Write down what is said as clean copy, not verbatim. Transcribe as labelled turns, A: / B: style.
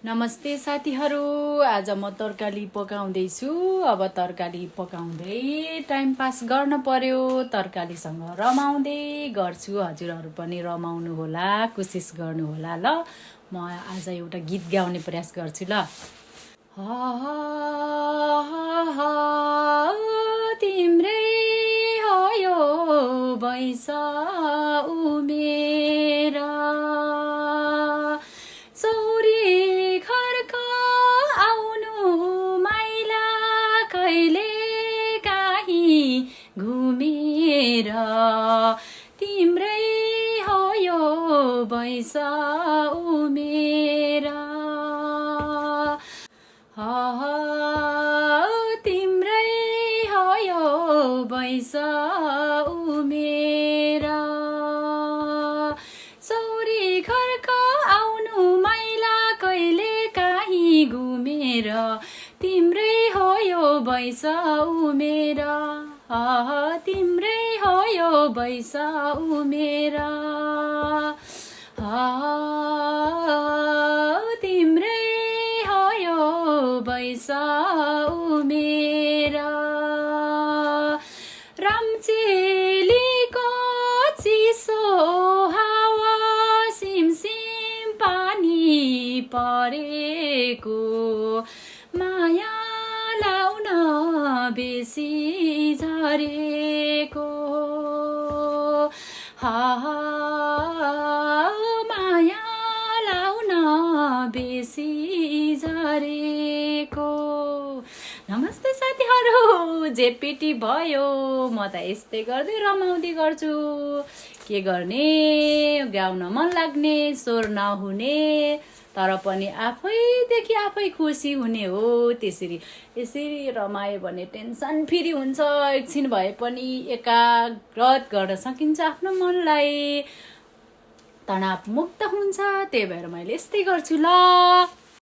A: नमस्ते साथीहरू, आज म तरकारी पकाउँदैछु। अब तरकारी पकाउँदै टाइम पास गर्न पर्यो, तरकारीसँग रमाउँदै गर्छु। हजुरहरू पनि रमाउनु होला, कोसिस गर्नु होला ल। म आज एउटा गीत गाउने प्रयास गर्छु ल। तिम्रै हो यो बैसा उमेरा, घुमेर तिम्रै हो यो बैसा उमेरा, तिम्रै हो यो बैसा उमेरा, चौरी घरका आउनु माइला कहिले काहीँ घुमेर, तिम्रै हो यो बैसा उमेरा, तिम्रै हो यो बैसा उमेरा, तिम्रै हो यो बैसा उमेरा। रामचेलीको चिसो हावा, सिमसिम पानी परेको, माया लाउन बेसी झरेको, माया लाउन बेसी झरेको। नमस्ते साथीहरू, जेपेटी भयो। म त यस्तै गर्दै रमाउँदै गर्छु। के गर्ने, गाउन मन लाग्ने, स्वर नहुने, तर पनि आफैदेखि आफै खुसी हुने हो। यसरी रमायो भने टेन्सन फ्री हुन्छ। एकछिन भए पनि एकाग्रत गर्न सकिन्छ आफ्नो मनलाई, तनाव मुक्त हुन्छ। त्यही भएर मैले यस्तै गर्छु ल।